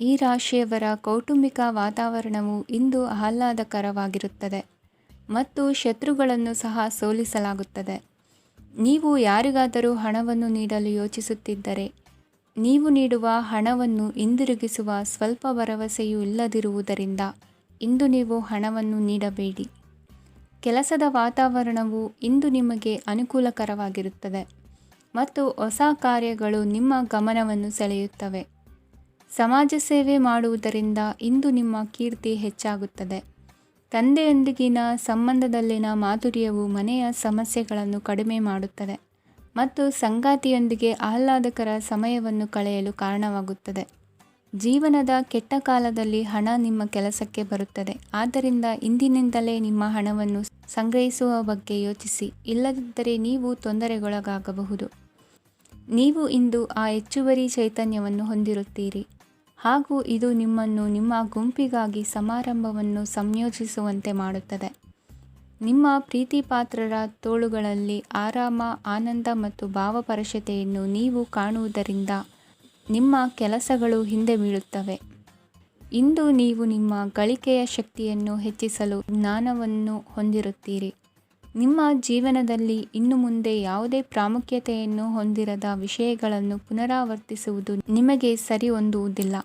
ಈ ರಾಶಿಯವರ ಕೌಟುಂಬಿಕ ವಾತಾವರಣವು ಇಂದು ಆಹ್ಲಾದಕರವಾಗಿರುತ್ತದೆ ಮತ್ತು ಶತ್ರುಗಳನ್ನು ಸಹ ಸೋಲಿಸಲಾಗುತ್ತದೆ. ನೀವು ಯಾರಿಗಾದರೂ ಹಣವನ್ನು ನೀಡಲು ಯೋಚಿಸುತ್ತಿದ್ದರೆ, ನೀವು ನೀಡುವ ಹಣವನ್ನು ಹಿಂದಿರುಗಿಸುವ ಸ್ವಲ್ಪ ಭರವಸೆಯೂ ಇಲ್ಲದಿರುವುದರಿಂದ ಇಂದು ನೀವು ಹಣವನ್ನು ನೀಡಬೇಡಿ. ಕೆಲಸದ ವಾತಾವರಣವು ಇಂದು ನಿಮಗೆ ಅನುಕೂಲಕರವಾಗಿರುತ್ತದೆ ಮತ್ತು ಹೊಸ ಕಾರ್ಯಗಳು ನಿಮ್ಮ ಗಮನವನ್ನು ಸೆಳೆಯುತ್ತವೆ. ಸಮಾಜ ಸೇವೆ ಮಾಡುವುದರಿಂದ ಇಂದು ನಿಮ್ಮ ಕೀರ್ತಿ ಹೆಚ್ಚಾಗುತ್ತದೆ. ತಂದೆಯೊಂದಿಗಿನ ಸಂಬಂಧದಲ್ಲಿನ ಮಾಧುರ್ಯವು ಮನೆಯ ಸಮಸ್ಯೆಗಳನ್ನು ಕಡಿಮೆ ಮಾಡುತ್ತದೆ ಮತ್ತು ಸಂಗಾತಿಯೊಂದಿಗೆ ಆಹ್ಲಾದಕರ ಸಮಯವನ್ನು ಕಳೆಯಲು ಕಾರಣವಾಗುತ್ತದೆ. ಜೀವನದ ಕೆಟ್ಟ ಕಾಲದಲ್ಲಿ ಹಣ ನಿಮ್ಮ ಕೆಲಸಕ್ಕೆ ಬರುತ್ತದೆ, ಆದ್ದರಿಂದ ಇಂದಿನಿಂದಲೇ ನಿಮ್ಮ ಹಣವನ್ನು ಸಂಗ್ರಹಿಸುವ ಬಗ್ಗೆ ಯೋಚಿಸಿ, ಇಲ್ಲದಿದ್ದರೆ ನೀವು ತೊಂದರೆಗೊಳಗಾಗಬಹುದು. ನೀವು ಇಂದು ಆ ಹೆಚ್ಚುವರಿ ಚೈತನ್ಯವನ್ನು ಹೊಂದಿರುತ್ತೀರಿ ಹಾಗೂ ಇದು ನಿಮ್ಮನ್ನು ನಿಮ್ಮ ಗುಂಪಿಗಾಗಿ ಸಮಾರಂಭವನ್ನು ಸಂಯೋಜಿಸುವಂತೆ ಮಾಡುತ್ತದೆ. ನಿಮ್ಮ ಪ್ರೀತಿಪಾತ್ರರ ತೋಳುಗಳಲ್ಲಿ ಆರಾಮ, ಆನಂದ ಮತ್ತು ಭಾವಪರವಶತೆಯನ್ನು ನೀವು ಕಾಣುವುದರಿಂದ ನಿಮ್ಮ ಕೆಲಸಗಳು ಹಿಂದೆ ಬೀಳುತ್ತವೆ. ಇಂದು ನೀವು ನಿಮ್ಮ ಗಳಿಕೆಯ ಶಕ್ತಿಯನ್ನು ಹೆಚ್ಚಿಸಲು ಜ್ಞಾನವನ್ನು ಹೊಂದಿರುತ್ತೀರಿ. ನಿಮ್ಮ ಜೀವನದಲ್ಲಿ ಇನ್ನು ಮುಂದೆ ಯಾವುದೇ ಪ್ರಾಮುಖ್ಯತೆಯನ್ನು ಹೊಂದಿರದ ವಿಷಯಗಳನ್ನು ಪುನರಾವರ್ತಿಸುವುದು ನಿಮಗೆ ಸರಿ ಹೊಂದುವುದಿಲ್ಲ.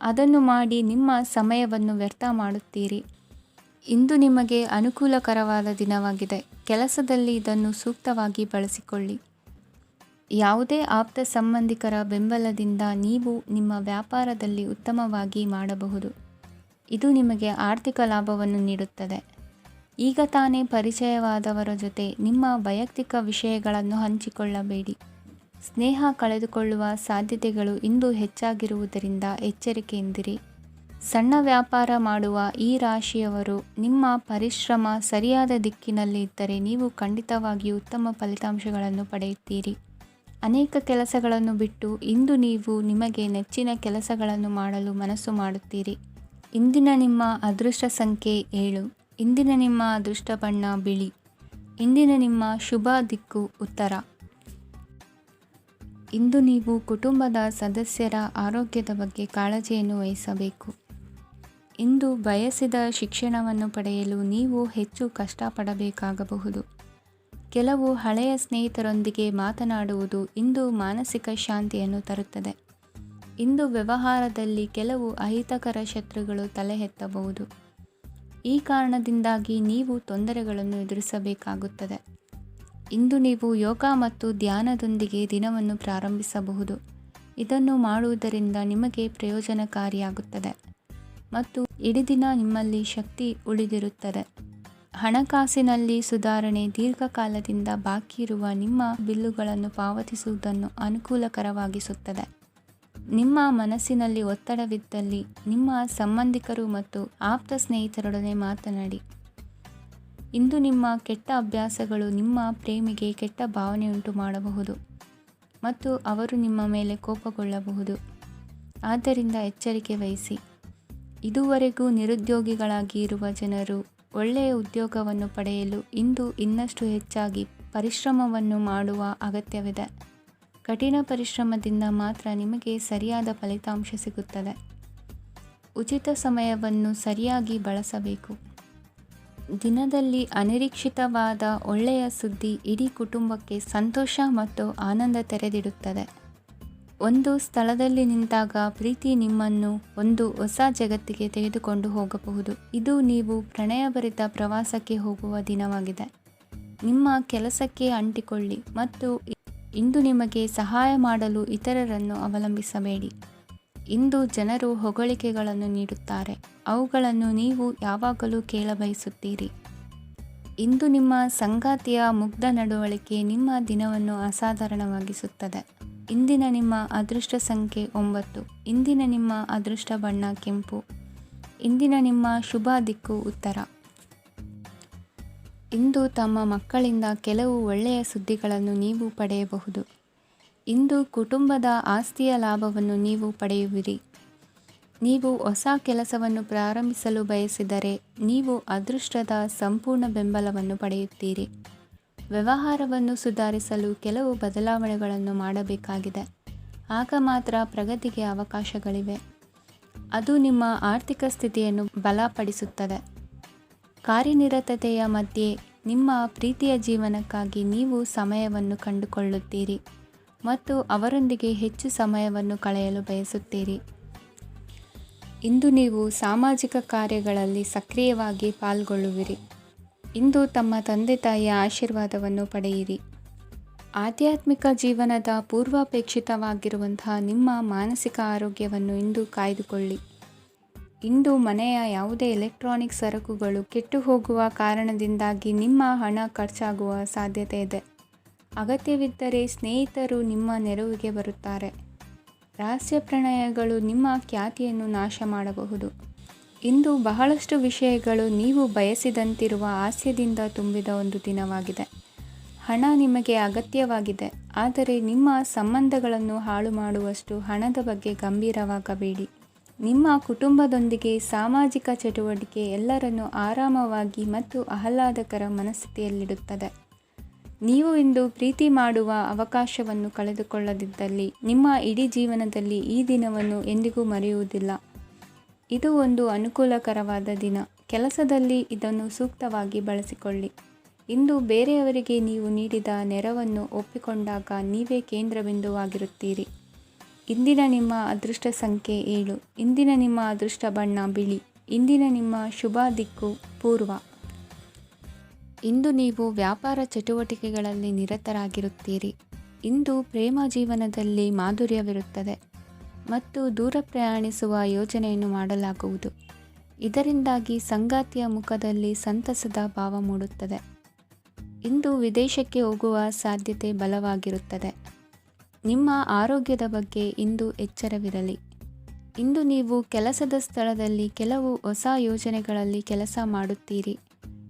ಅದನ್ನು ಮಾಡಿ ನಿಮ್ಮ ಸಮಯವನ್ನು ವ್ಯರ್ಥ ಮಾಡುತ್ತೀರಿ. ಇಂದು ನಿಮಗೆ ಅನುಕೂಲಕರವಾದ ದಿನವಾಗಿದೆ. ಕೆಲಸದಲ್ಲಿ ಇದನ್ನು ಸೂಕ್ತವಾಗಿ ಬಳಸಿಕೊಳ್ಳಿ. ಯಾವುದೇ ಆಪ್ತ ಸಂಬಂಧಿಕರ ಬೆಂಬಲದಿಂದ ನೀವು ನಿಮ್ಮ ವ್ಯಾಪಾರದಲ್ಲಿ ಉತ್ತಮವಾಗಿ ಮಾಡಬಹುದು. ಇದು ನಿಮಗೆ ಆರ್ಥಿಕ ಲಾಭವನ್ನು ನೀಡುತ್ತದೆ. ಈಗ ತಾನೇ ಪರಿಚಯವಾದವರ ಜೊತೆ ನಿಮ್ಮ ವೈಯಕ್ತಿಕ ವಿಷಯಗಳನ್ನು ಹಂಚಿಕೊಳ್ಳಬೇಡಿ. ಸ್ನೇಹ ಕಳೆದುಕೊಳ್ಳುವ ಸಾಧ್ಯತೆಗಳು ಇಂದು ಹೆಚ್ಚಾಗಿರುವುದರಿಂದ ಎಚ್ಚರಿಕೆಯಿಂದಿರಿ. ಸಣ್ಣ ವ್ಯಾಪಾರ ಮಾಡುವ ಈ ರಾಶಿಯವರು ನಿಮ್ಮ ಪರಿಶ್ರಮ ಸರಿಯಾದ ದಿಕ್ಕಿನಲ್ಲಿ ಇದ್ದರೆ ನೀವು ಖಂಡಿತವಾಗಿಯೂ ಉತ್ತಮ ಫಲಿತಾಂಶಗಳನ್ನು ಪಡೆಯುತ್ತೀರಿ. ಅನೇಕ ಕೆಲಸಗಳನ್ನು ಬಿಟ್ಟು ಇಂದು ನೀವು ನಿಮಗೆ ನೆಚ್ಚಿನ ಕೆಲಸಗಳನ್ನು ಮಾಡಲು ಮನಸ್ಸು ಮಾಡುತ್ತೀರಿ. ಇಂದಿನ ನಿಮ್ಮ ಅದೃಷ್ಟ ಸಂಖ್ಯೆ 7. ಇಂದಿನ ನಿಮ್ಮ ಅದೃಷ್ಟ ಬಣ್ಣ ಬಿಳಿ. ಇಂದಿನ ನಿಮ್ಮ ಶುಭ ದಿಕ್ಕು ಉತ್ತರ. ಇಂದು ನೀವು ಕುಟುಂಬದ ಸದಸ್ಯರ ಆರೋಗ್ಯದ ಬಗ್ಗೆ ಕಾಳಜಿಯನ್ನು ವಹಿಸಬೇಕು. ಇಂದು ಬಯಸಿದ ಶಿಕ್ಷಣವನ್ನು ಪಡೆಯಲು ನೀವು ಹೆಚ್ಚು ಕಷ್ಟಪಡಬೇಕಾಗಬಹುದು. ಕೆಲವು ಹಳೆಯ ಸ್ನೇಹಿತರೊಂದಿಗೆ ಮಾತನಾಡುವುದು ಇಂದು ಮಾನಸಿಕ ಶಾಂತಿಯನ್ನು ತರುತ್ತದೆ. ಇಂದು ವ್ಯವಹಾರದಲ್ಲಿ ಕೆಲವು ಅಹಿತಕರ ಶತ್ರುಗಳು ತಲೆ ಎತ್ತಬಹುದು. ಈ ಕಾರಣದಿಂದಾಗಿ ನೀವು ತೊಂದರೆಗಳನ್ನು ಎದುರಿಸಬೇಕಾಗುತ್ತದೆ. ಇಂದು ನೀವು ಯೋಗ ಮತ್ತು ಧ್ಯಾನದೊಂದಿಗೆ ದಿನವನ್ನು ಪ್ರಾರಂಭಿಸಬಹುದು. ಇದನ್ನು ಮಾಡುವುದರಿಂದ ನಿಮಗೆ ಪ್ರಯೋಜನಕಾರಿಯಾಗುತ್ತದೆ ಮತ್ತು ಇಡೀ ದಿನ ನಿಮ್ಮಲ್ಲಿ ಶಕ್ತಿ ಉಳಿದಿರುತ್ತದೆ. ಹಣಕಾಸಿನಲ್ಲಿ ಸುಧಾರಣೆ ದೀರ್ಘಕಾಲದಿಂದ ಬಾಕಿ ಇರುವ ನಿಮ್ಮ ಬಿಲ್ಲುಗಳನ್ನು ಪಾವತಿಸುವುದನ್ನು ಅನುಕೂಲಕರವಾಗಿಸುತ್ತದೆ. ನಿಮ್ಮ ಮನಸ್ಸಿನಲ್ಲಿ ಒತ್ತಡವಿದ್ದಲ್ಲಿ ನಿಮ್ಮ ಸಂಬಂಧಿಕರು ಮತ್ತು ಆಪ್ತ ಸ್ನೇಹಿತರೊಡನೆ ಮಾತನಾಡಿ. ಇಂದು ನಿಮ್ಮ ಕೆಟ್ಟ ಅಭ್ಯಾಸಗಳು ನಿಮ್ಮ ಪ್ರೇಮಿಗೆ ಕೆಟ್ಟ ಭಾವನೆಯುಂಟು ಮಾಡಬಹುದು ಮತ್ತು ಅವರು ನಿಮ್ಮ ಮೇಲೆ ಕೋಪಗೊಳ್ಳಬಹುದು. ಆದ್ದರಿಂದ ಎಚ್ಚರಿಕೆ ವಹಿಸಿ. ಇದುವರೆಗೂ ನಿರುದ್ಯೋಗಿಗಳಾಗಿ ಇರುವ ಜನರು ಒಳ್ಳೆಯ ಉದ್ಯೋಗವನ್ನು ಪಡೆಯಲು ಇಂದು ಇನ್ನಷ್ಟು ಹೆಚ್ಚಾಗಿ ಪರಿಶ್ರಮವನ್ನು ಮಾಡುವ ಅಗತ್ಯವಿದೆ. ಕಠಿಣ ಪರಿಶ್ರಮದಿಂದ ಮಾತ್ರ ನಿಮಗೆ ಸರಿಯಾದ ಫಲಿತಾಂಶ ಸಿಗುತ್ತದೆ. ಉಚಿತ ಸಮಯವನ್ನು ಸರಿಯಾಗಿ ಬಳಸಬೇಕು. ದಿನದಲ್ಲಿ ಅನಿರೀಕ್ಷಿತವಾದ ಒಳ್ಳೆಯ ಸುದ್ದಿ ಇಡೀ ಕುಟುಂಬಕ್ಕೆ ಸಂತೋಷ ಮತ್ತು ಆನಂದ ತೆರೆದಿಡುತ್ತದೆ. ಒಂದು ಸ್ಥಳದಲ್ಲಿ ನಿಂತಾಗ ಪ್ರೀತಿ ನಿಮ್ಮನ್ನು ಒಂದು ಹೊಸ ಜಗತ್ತಿಗೆ ತೆಗೆದುಕೊಂಡು ಹೋಗಬಹುದು. ಇದು ನೀವು ಪ್ರಣಯಭರಿತ ಪ್ರವಾಸಕ್ಕೆ ಹೋಗುವ ದಿನವಾಗಿದೆ. ನಿಮ್ಮ ಕೆಲಸಕ್ಕೆ ಅಂಟಿಕೊಳ್ಳಿ ಮತ್ತು ಇಂದು ನಿಮಗೆ ಸಹಾಯ ಮಾಡಲು ಇತರರನ್ನು ಅವಲಂಬಿಸಬೇಡಿ. ಇಂದು ಜನರು ಹೊಗಳಿಕೆಗಳನ್ನು ನೀಡುತ್ತಾರೆ, ಅವುಗಳನ್ನು ನೀವು ಯಾವಾಗಲೂ ಕೇಳಬಯಸುತ್ತೀರಿ. ಇಂದು ನಿಮ್ಮ ಸಂಗಾತಿಯ ಮುಗ್ಧ ನಡವಳಿಕೆ ನಿಮ್ಮ ದಿನವನ್ನು ಅಸಾಧಾರಣವಾಗಿಸುತ್ತದೆ. ಇಂದಿನ ನಿಮ್ಮ ಅದೃಷ್ಟ ಸಂಖ್ಯೆ 9. ಇಂದಿನ ನಿಮ್ಮ ಅದೃಷ್ಟ ಬಣ್ಣ ಕೆಂಪು. ಇಂದಿನ ನಿಮ್ಮ ಶುಭ ದಿಕ್ಕು ಉತ್ತರ. ಇಂದು ತಮ್ಮ ಮಕ್ಕಳಿಂದ ಕೆಲವು ಒಳ್ಳೆಯ ಸುದ್ದಿಗಳನ್ನು ನೀವು ಪಡೆಯಬಹುದು. ಇಂದು ಕುಟುಂಬದ ಆಸ್ತಿಯ ಲಾಭವನ್ನು ನೀವು ಪಡೆಯುವಿರಿ. ನೀವು ಹೊಸ ಕೆಲಸವನ್ನು ಪ್ರಾರಂಭಿಸಲು ಬಯಸಿದರೆ ನೀವು ಅದೃಷ್ಟದ ಸಂಪೂರ್ಣ ಬೆಂಬಲವನ್ನು ಪಡೆಯುತ್ತೀರಿ. ವ್ಯವಹಾರವನ್ನು ಸುಧಾರಿಸಲು ಕೆಲವು ಬದಲಾವಣೆಗಳನ್ನು ಮಾಡಬೇಕಾಗಿದೆ. ಆಗ ಮಾತ್ರ ಪ್ರಗತಿಗೆ ಅವಕಾಶಗಳಿವೆ. ಅದು ನಿಮ್ಮ ಆರ್ಥಿಕ ಸ್ಥಿತಿಯನ್ನು ಬಲಪಡಿಸುತ್ತದೆ. ಕಾರ್ಯನಿರತತೆಯ ಮಧ್ಯೆ ನಿಮ್ಮ ಪ್ರೀತಿಯ ಜೀವನಕ್ಕಾಗಿ ನೀವು ಸಮಯವನ್ನು ಕಂಡುಕೊಳ್ಳುತ್ತೀರಿ ಮತ್ತು ಅವರೊಂದಿಗೆ ಹೆಚ್ಚು ಸಮಯವನ್ನು ಕಳೆಯಲು ಬಯಸುತ್ತೀರಿ. ಇಂದು ನೀವು ಸಾಮಾಜಿಕ ಕಾರ್ಯಗಳಲ್ಲಿ ಸಕ್ರಿಯವಾಗಿ ಪಾಲ್ಗೊಳ್ಳುವಿರಿ. ಇಂದು ತಮ್ಮ ತಂದೆ ತಾಯಿಯ ಆಶೀರ್ವಾದವನ್ನು ಪಡೆಯಿರಿ. ಆಧ್ಯಾತ್ಮಿಕ ಜೀವನದ ಪೂರ್ವಾಪೇಕ್ಷಿತವಾಗಿರುವಂತಹ ನಿಮ್ಮ ಮಾನಸಿಕ ಆರೋಗ್ಯವನ್ನು ಇಂದು ಕಾಯ್ದುಕೊಳ್ಳಿ. ಇಂದು ಮನೆಯ ಯಾವುದೇ ಎಲೆಕ್ಟ್ರಾನಿಕ್ ಸರಕುಗಳು ಕೆಟ್ಟು ಹೋಗುವ ಕಾರಣದಿಂದಾಗಿ ನಿಮ್ಮ ಹಣ ಖರ್ಚಾಗುವ ಸಾಧ್ಯತೆ ಇದೆ. ಅಗತ್ಯವಿದ್ದರೆ ಸ್ನೇಹಿತರು ನಿಮ್ಮ ನೆರವಿಗೆ ಬರುತ್ತಾರೆ. ರಹಸ್ಯ ಪ್ರಣಯಗಳು ನಿಮ್ಮ ಖ್ಯಾತಿಯನ್ನು ನಾಶ ಮಾಡಬಹುದು. ಇಂದು ಬಹಳಷ್ಟು ವಿಷಯಗಳು ನೀವು ಬಯಸಿದಂತಿರುವ ಹಾಸ್ಯದಿಂದ ತುಂಬಿದ ಒಂದು ದಿನವಾಗಿದೆ. ಹಣ ನಿಮಗೆ ಅಗತ್ಯವಾಗಿದೆ, ಆದರೆ ನಿಮ್ಮ ಸಂಬಂಧಗಳನ್ನು ಹಾಳು ಮಾಡುವಷ್ಟು ಹಣದ ಬಗ್ಗೆ ಗಂಭೀರವಾಗಬೇಡಿ. ನಿಮ್ಮ ಕುಟುಂಬದೊಂದಿಗೆ ಸಾಮಾಜಿಕ ಚಟುವಟಿಕೆ ಎಲ್ಲರನ್ನೂ ಆರಾಮವಾಗಿ ಮತ್ತು ಆಹ್ಲಾದಕರ ಮನಸ್ಥಿತಿಯಲ್ಲಿಡುತ್ತದೆ. ನೀವು ಇಂದು ಪ್ರೀತಿ ಮಾಡುವ ಅವಕಾಶವನ್ನು ಕಳೆದುಕೊಳ್ಳದಿದ್ದಲ್ಲಿ ನಿಮ್ಮ ಇಡೀ ಜೀವನದಲ್ಲಿ ಈ ದಿನವನ್ನು ಎಂದಿಗೂ ಮರೆಯುವುದಿಲ್ಲ. ಇದು ಒಂದು ಅನುಕೂಲಕರವಾದ ದಿನ. ಕೆಲಸದಲ್ಲಿ ಇದನ್ನು ಸೂಕ್ತವಾಗಿ ಬಳಸಿಕೊಳ್ಳಿ. ಇಂದು ಬೇರೆಯವರಿಗೆ ನೀವು ನೀಡಿದ ನೆರವನ್ನು ಒಪ್ಪಿಕೊಂಡಾಗ ನೀವೇ ಕೇಂದ್ರಬಿಂದುವಾಗಿರುತ್ತೀರಿ. ಇಂದಿನ ನಿಮ್ಮ ಅದೃಷ್ಟ ಸಂಖ್ಯೆ 7. ಇಂದಿನ ನಿಮ್ಮ ಅದೃಷ್ಟ ಬಣ್ಣ ಬಿಳಿ. ಇಂದಿನ ನಿಮ್ಮ ಶುಭ ದಿಕ್ಕು ಪೂರ್ವ. ಇಂದು ನೀವು ವ್ಯಾಪಾರ ಚಟುವಟಿಕೆಗಳಲ್ಲಿ ನಿರತರಾಗಿರುತ್ತೀರಿ. ಇಂದು ಪ್ರೇಮ ಜೀವನದಲ್ಲಿ ಮಾಧುರ್ಯವಿರುತ್ತದೆ ಮತ್ತು ದೂರ ಪ್ರಯಾಣಿಸುವ ಯೋಜನೆಯನ್ನು ಮಾಡಲಾಗುವುದು. ಇದರಿಂದಾಗಿ ಸಂಗಾತಿಯ ಮುಖದಲ್ಲಿ ಸಂತಸದ ಭಾವ ಮೂಡುತ್ತದೆ. ಇಂದು ವಿದೇಶಕ್ಕೆ ಹೋಗುವ ಸಾಧ್ಯತೆ ಬಲವಾಗಿರುತ್ತದೆ. ನಿಮ್ಮ ಆರೋಗ್ಯದ ಬಗ್ಗೆ ಇಂದು ಎಚ್ಚರವಿರಲಿ. ಇಂದು ನೀವು ಕೆಲಸದ ಸ್ಥಳದಲ್ಲಿ ಕೆಲವು ಹೊಸ ಯೋಜನೆಗಳಲ್ಲಿ ಕೆಲಸ ಮಾಡುತ್ತೀರಿ.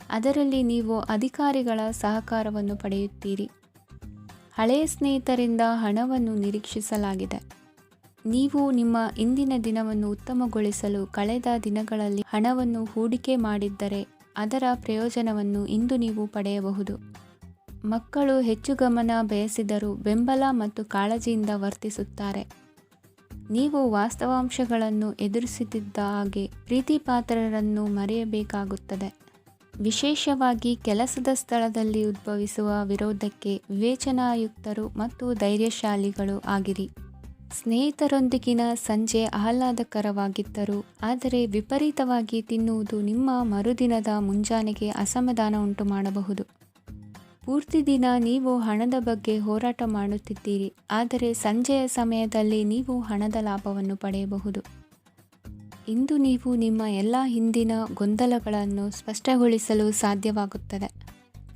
ಅದರಲ್ಲಿ ನೀವು ಅಧಿಕಾರಿಗಳ ಸಹಕಾರವನ್ನು ಪಡೆಯುತ್ತೀರಿ. ಹಳೆಯ ಸ್ನೇಹಿತರಿಂದ ಹಣವನ್ನು ನಿರೀಕ್ಷಿಸಲಾಗಿದೆ. ನೀವು ನಿಮ್ಮ ಇಂದಿನ ದಿನವನ್ನು ಉತ್ತಮಗೊಳಿಸಲು ಕಳೆದ ದಿನಗಳಲ್ಲಿ ಹಣವನ್ನು ಹೂಡಿಕೆ ಮಾಡಿದ್ದರೆ ಅದರ ಪ್ರಯೋಜನವನ್ನು ಇಂದು ನೀವು ಪಡೆಯಬಹುದು. ಮಕ್ಕಳು ಹೆಚ್ಚು ಗಮನ ಬಯಸಿದರೂ ಬೆಂಬಲ ಮತ್ತು ಕಾಳಜಿಯಿಂದ ವರ್ತಿಸುತ್ತಾರೆ. ನೀವು ವಾಸ್ತವಾಂಶಗಳನ್ನು ಎದುರಿಸುತ್ತಿದ್ದ ಹಾಗೆ ಪ್ರೀತಿಪಾತ್ರರನ್ನು ಮರೆಯಬೇಕಾಗುತ್ತದೆ. ವಿಶೇಷವಾಗಿ ಕೆಲಸದ ಸ್ಥಳದಲ್ಲಿ ಉದ್ಭವಿಸುವ ವಿರೋಧಕ್ಕೆ ವಿವೇಚನಾಯುಕ್ತರು ಮತ್ತು ಧೈರ್ಯಶಾಲಿಗಳು ಆಗಿರಿ. ಸ್ನೇಹಿತರೊಂದಿಗಿನ ಸಂಜೆ ಆಹ್ಲಾದಕರವಾಗಿದ್ದರೂ ಆದರೆ ವಿಪರೀತವಾಗಿ ತಿನ್ನುವುದು ನಿಮ್ಮ ಮರುದಿನದ ಮುಂಜಾನೆಗೆ ಅಸಮಾಧಾನ ಉಂಟು ಮಾಡಬಹುದು. ಪೂರ್ತಿ ದಿನ ನೀವು ಹಣದ ಬಗ್ಗೆ ಹೋರಾಟ ಮಾಡುತ್ತಿದ್ದೀರಿ, ಆದರೆ ಸಂಜೆಯ ಸಮಯದಲ್ಲಿ ನೀವು ಹಣದ ಲಾಭವನ್ನು ಪಡೆಯಬಹುದು. ಇಂದು ನೀವು ನಿಮ್ಮ ಎಲ್ಲ ಹಿಂದಿನ ಗೊಂದಲಗಳನ್ನು ಸ್ಪಷ್ಟಗೊಳಿಸಲು ಸಾಧ್ಯವಾಗುತ್ತದೆ.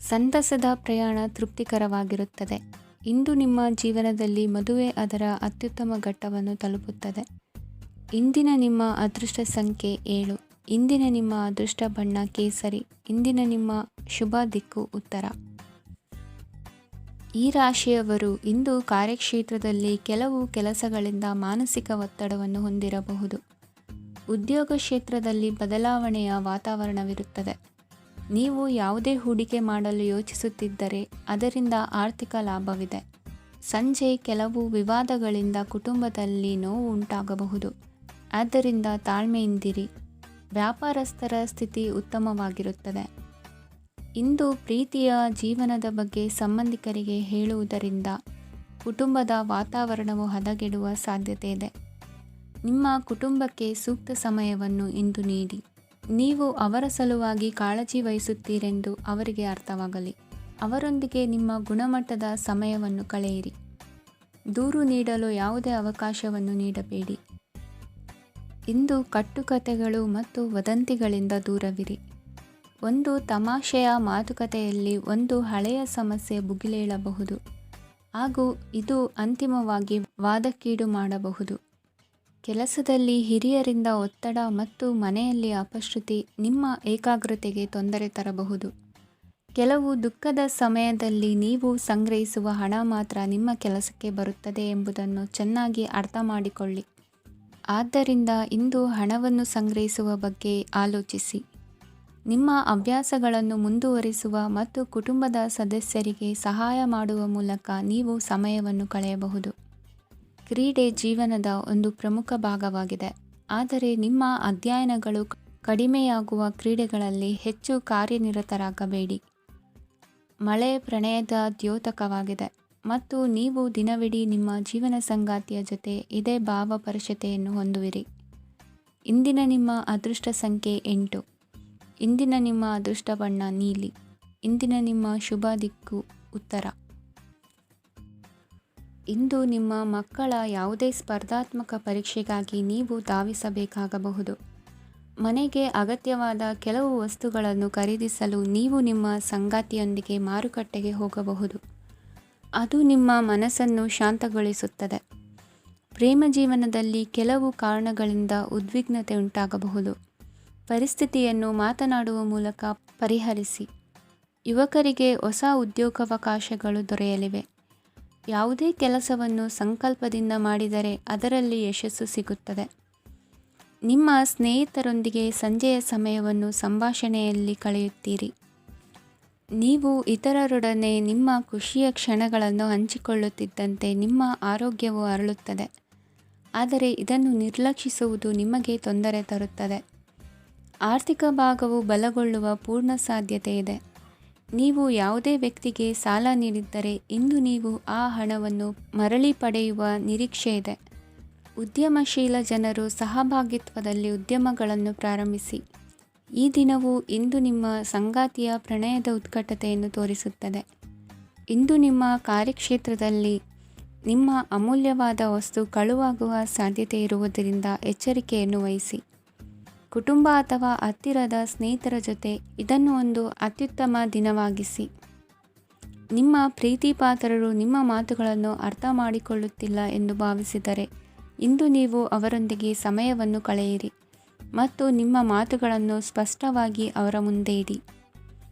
ಸಂತಸದ ಪ್ರಯಾಣ ತೃಪ್ತಿಕರವಾಗಿರುತ್ತದೆ. ಇಂದು ನಿಮ್ಮ ಜೀವನದಲ್ಲಿ ಮದುವೆ ಅದರ ಅತ್ಯುತ್ತಮ ಘಟ್ಟವನ್ನು ತಲುಪುತ್ತದೆ. ಇಂದಿನ ನಿಮ್ಮ ಅದೃಷ್ಟ ಸಂಖ್ಯೆ 7. ಇಂದಿನ ನಿಮ್ಮ ಅದೃಷ್ಟ ಬಣ್ಣ ಕೇಸರಿ. ಇಂದಿನ ನಿಮ್ಮ ಶುಭ ದಿಕ್ಕು ಉತ್ತರ. ಈ ರಾಶಿಯವರು ಇಂದು ಕಾರ್ಯಕ್ಷೇತ್ರದಲ್ಲಿ ಕೆಲವು ಕೆಲಸಗಳಿಂದ ಮಾನಸಿಕ ಒತ್ತಡವನ್ನು ಹೊಂದಿರಬಹುದು. ಉದ್ಯೋಗ ಕ್ಷೇತ್ರದಲ್ಲಿ ಬದಲಾವಣೆಯ ವಾತಾವರಣವಿರುತ್ತದೆ. ನೀವು ಯಾವುದೇ ಹೂಡಿಕೆ ಮಾಡಲು ಯೋಚಿಸುತ್ತಿದ್ದರೆ ಅದರಿಂದ ಆರ್ಥಿಕ ಲಾಭವಿದೆ. ಸಂಜೆ ಕೆಲವು ವಿವಾದಗಳಿಂದ ಕುಟುಂಬದಲ್ಲಿ ನೋವು ಉಂಟಾಗಬಹುದು. ಆದ್ದರಿಂದ ತಾಳ್ಮೆಯಿಂದಿರಿ. ವ್ಯಾಪಾರಸ್ಥರ ಸ್ಥಿತಿ ಉತ್ತಮವಾಗಿರುತ್ತದೆ. ಇಂದು ಪ್ರೀತಿಯ ಜೀವನದ ಬಗ್ಗೆ ಸಂಬಂಧಿಕರಿಗೆ ಹೇಳುವುದರಿಂದ ಕುಟುಂಬದ ವಾತಾವರಣವು ಹದಗೆಡುವ ಸಾಧ್ಯತೆ ಇದೆ. ನಿಮ್ಮ ಕುಟುಂಬಕ್ಕೆ ಸೂಕ್ತ ಸಮಯವನ್ನು ಇಂದು ನೀಡಿ. ನೀವು ಅವರ ಸಲುವಾಗಿ ಕಾಳಜಿ ವಹಿಸುತ್ತೀರೆಂದು ಅವರಿಗೆ ಅರ್ಥವಾಗಲಿ. ಅವರೊಂದಿಗೆ ನಿಮ್ಮ ಗುಣಮಟ್ಟದ ಸಮಯವನ್ನು ಕಳೆಯಿರಿ. ದೂರು ನೀಡಲು ಯಾವುದೇ ಅವಕಾಶವನ್ನು ನೀಡಬೇಡಿ. ಇಂದು ಕಟ್ಟುಕತೆಗಳು ಮತ್ತು ವದಂತಿಗಳಿಂದ ದೂರವಿರಿ. ಒಂದು ತಮಾಷೆಯ ಮಾತುಕತೆಯಲ್ಲಿ ಒಂದು ಹಳೆಯ ಸಮಸ್ಯೆ ಭುಗಿಲೇಳಬಹುದು ಹಾಗೂ ಇದು ಅಂತಿಮವಾಗಿ ವಾದಕ್ಕೀಡು ಮಾಡಬಹುದು. ಕೆಲಸದಲ್ಲಿ ಹಿರಿಯರಿಂದ ಒತ್ತಡ ಮತ್ತು ಮನೆಯಲ್ಲಿ ಅಪಶ್ರುತಿ ನಿಮ್ಮ ಏಕಾಗ್ರತೆಗೆ ತೊಂದರೆ ತರಬಹುದು. ಕೆಲವು ದುಃಖದ ಸಮಯದಲ್ಲಿ ನೀವು ಸಂಗ್ರಹಿಸುವ ಹಣ ಮಾತ್ರ ನಿಮ್ಮ ಕೆಲಸಕ್ಕೆ ಬರುತ್ತದೆ ಎಂಬುದನ್ನು ಚೆನ್ನಾಗಿ ಅರ್ಥ ಮಾಡಿಕೊಳ್ಳಿ. ಆದ್ದರಿಂದ ಇಂದು ಹಣವನ್ನು ಸಂಗ್ರಹಿಸುವ ಬಗ್ಗೆ ಆಲೋಚಿಸಿ. ನಿಮ್ಮ ಹವ್ಯಾಸಗಳನ್ನು ಮುಂದುವರಿಸುವ ಮತ್ತು ಕುಟುಂಬದ ಸದಸ್ಯರಿಗೆ ಸಹಾಯ ಮಾಡುವ ಮೂಲಕ ನೀವು ಸಮಯವನ್ನು ಕಳೆಯಬಹುದು. ಕ್ರೀಡೆ ಜೀವನದ ಒಂದು ಪ್ರಮುಖ ಭಾಗವಾಗಿದೆ, ಆದರೆ ನಿಮ್ಮ ಅಧ್ಯಯನಗಳು ಕಡಿಮೆಯಾಗುವ ಕ್ರೀಡೆಗಳಲ್ಲಿ ಹೆಚ್ಚು ಕಾರ್ಯನಿರತರಾಗಬೇಡಿ. ಮಳೆ ಪ್ರಣಯದ ದ್ಯೋತಕವಾಗಿದೆ ಮತ್ತು ನೀವು ದಿನವಿಡೀ ನಿಮ್ಮ ಜೀವನ ಸಂಗಾತಿಯ ಜೊತೆ ಇದೇ ಭಾವಪರಶತೆಯನ್ನು ಹೊಂದುವಿರಿ. ಇಂದಿನ ನಿಮ್ಮ ಅದೃಷ್ಟ ಸಂಖ್ಯೆ 8. ಇಂದಿನ ನಿಮ್ಮ ಅದೃಷ್ಟ ಬಣ್ಣ ನೀಲಿ. ಇಂದಿನ ನಿಮ್ಮ ಶುಭ ದಿಕ್ಕು ಉತ್ತರ. ಇಂದು ನಿಮ್ಮ ಮಕ್ಕಳ ಯಾವುದೇ ಸ್ಪರ್ಧಾತ್ಮಕ ಪರೀಕ್ಷೆಗಾಗಿ ನೀವು ಧಾವಿಸಬೇಕಾಗಬಹುದು. ಮನೆಗೆ ಅಗತ್ಯವಾದ ಕೆಲವು ವಸ್ತುಗಳನ್ನು ಖರೀದಿಸಲು ನೀವು ನಿಮ್ಮ ಸಂಗಾತಿಯೊಂದಿಗೆ ಮಾರುಕಟ್ಟೆಗೆ ಹೋಗಬಹುದು. ಅದು ನಿಮ್ಮ ಮನಸ್ಸನ್ನು ಶಾಂತಗೊಳಿಸುತ್ತದೆ. ಪ್ರೇಮ ಜೀವನದಲ್ಲಿ ಕೆಲವು ಕಾರಣಗಳಿಂದ ಉದ್ವಿಗ್ನತೆ ಉಂಟಾಗಬಹುದು. ಪರಿಸ್ಥಿತಿಯನ್ನು ಮಾತನಾಡುವ ಮೂಲಕ ಪರಿಹರಿಸಿ. ಯುವಕರಿಗೆ ಹೊಸ ಉದ್ಯೋಗಾವಕಾಶಗಳು ದೊರೆಯಲಿವೆ. ಯಾವುದೇ ಕೆಲಸವನ್ನು ಸಂಕಲ್ಪದಿಂದ ಮಾಡಿದರೆ ಅದರಲ್ಲಿ ಯಶಸ್ಸು ಸಿಗುತ್ತದೆ. ನಿಮ್ಮ ಸ್ನೇಹಿತರೊಂದಿಗೆ ಸಂಜೆಯ ಸಮಯವನ್ನು ಸಂಭಾಷಣೆಯಲ್ಲಿ ಕಳೆಯುತ್ತೀರಿ. ನೀವು ಇತರರೊಡನೆ ನಿಮ್ಮ ಖುಷಿಯ ಕ್ಷಣಗಳನ್ನು ಹಂಚಿಕೊಳ್ಳುತ್ತಿದ್ದಂತೆ ನಿಮ್ಮ ಆರೋಗ್ಯವು ಅರಳುತ್ತದೆ. ಆದರೆ ಇದನ್ನು ನಿರ್ಲಕ್ಷಿಸುವುದು ನಿಮಗೆ ತೊಂದರೆ ತರುತ್ತದೆ. ಆರ್ಥಿಕ ಭಾಗವು ಬಲಗೊಳ್ಳುವ ಪೂರ್ಣ ಸಾಧ್ಯತೆ ಇದೆ. ನೀವು ಯಾವುದೇ ವ್ಯಕ್ತಿಗೆ ಸಾಲ ನೀಡಿದ್ದರೆ ಇಂದು ನೀವು ಆ ಹಣವನ್ನು ಮರಳಿ ಪಡೆಯುವ ನಿರೀಕ್ಷೆ ಇದೆ. ಉದ್ಯಮಶೀಲ ಜನರು ಸಹಭಾಗಿತ್ವದಲ್ಲಿ ಉದ್ಯಮಗಳನ್ನು ಪ್ರಾರಂಭಿಸಿ. ಈ ದಿನವು ಇಂದು ನಿಮ್ಮ ಸಂಗಾತಿಯ ಪ್ರಣಯದ ಉತ್ಕಟತೆಯನ್ನು ತೋರಿಸುತ್ತದೆ. ಇಂದು ನಿಮ್ಮ ಕಾರ್ಯಕ್ಷೇತ್ರದಲ್ಲಿ ನಿಮ್ಮ ಅಮೂಲ್ಯವಾದ ವಸ್ತು ಕಳುವಾಗುವ ಸಾಧ್ಯತೆ ಇರುವುದರಿಂದ ಎಚ್ಚರಿಕೆಯನ್ನು ವಹಿಸಿ. ಕುಟುಂಬ ಅಥವಾ ಹತ್ತಿರದ ಸ್ನೇಹಿತರ ಜೊತೆ ಇದನ್ನು ಒಂದು ಅತ್ಯುತ್ತಮ ದಿನವಾಗಿಸಿ. ನಿಮ್ಮ ಪ್ರೀತಿಪಾತ್ರರು ನಿಮ್ಮ ಮಾತುಗಳನ್ನು ಅರ್ಥ ಮಾಡಿಕೊಳ್ಳುತ್ತಿಲ್ಲ ಎಂದು ಭಾವಿಸಿದರೆ ಇಂದು ನೀವು ಅವರೊಂದಿಗೆ ಸಮಯವನ್ನು ಕಳೆಯಿರಿ ಮತ್ತು ನಿಮ್ಮ ಮಾತುಗಳನ್ನು ಸ್ಪಷ್ಟವಾಗಿ ಅವರ ಮುಂದೆ ಇಡಿ.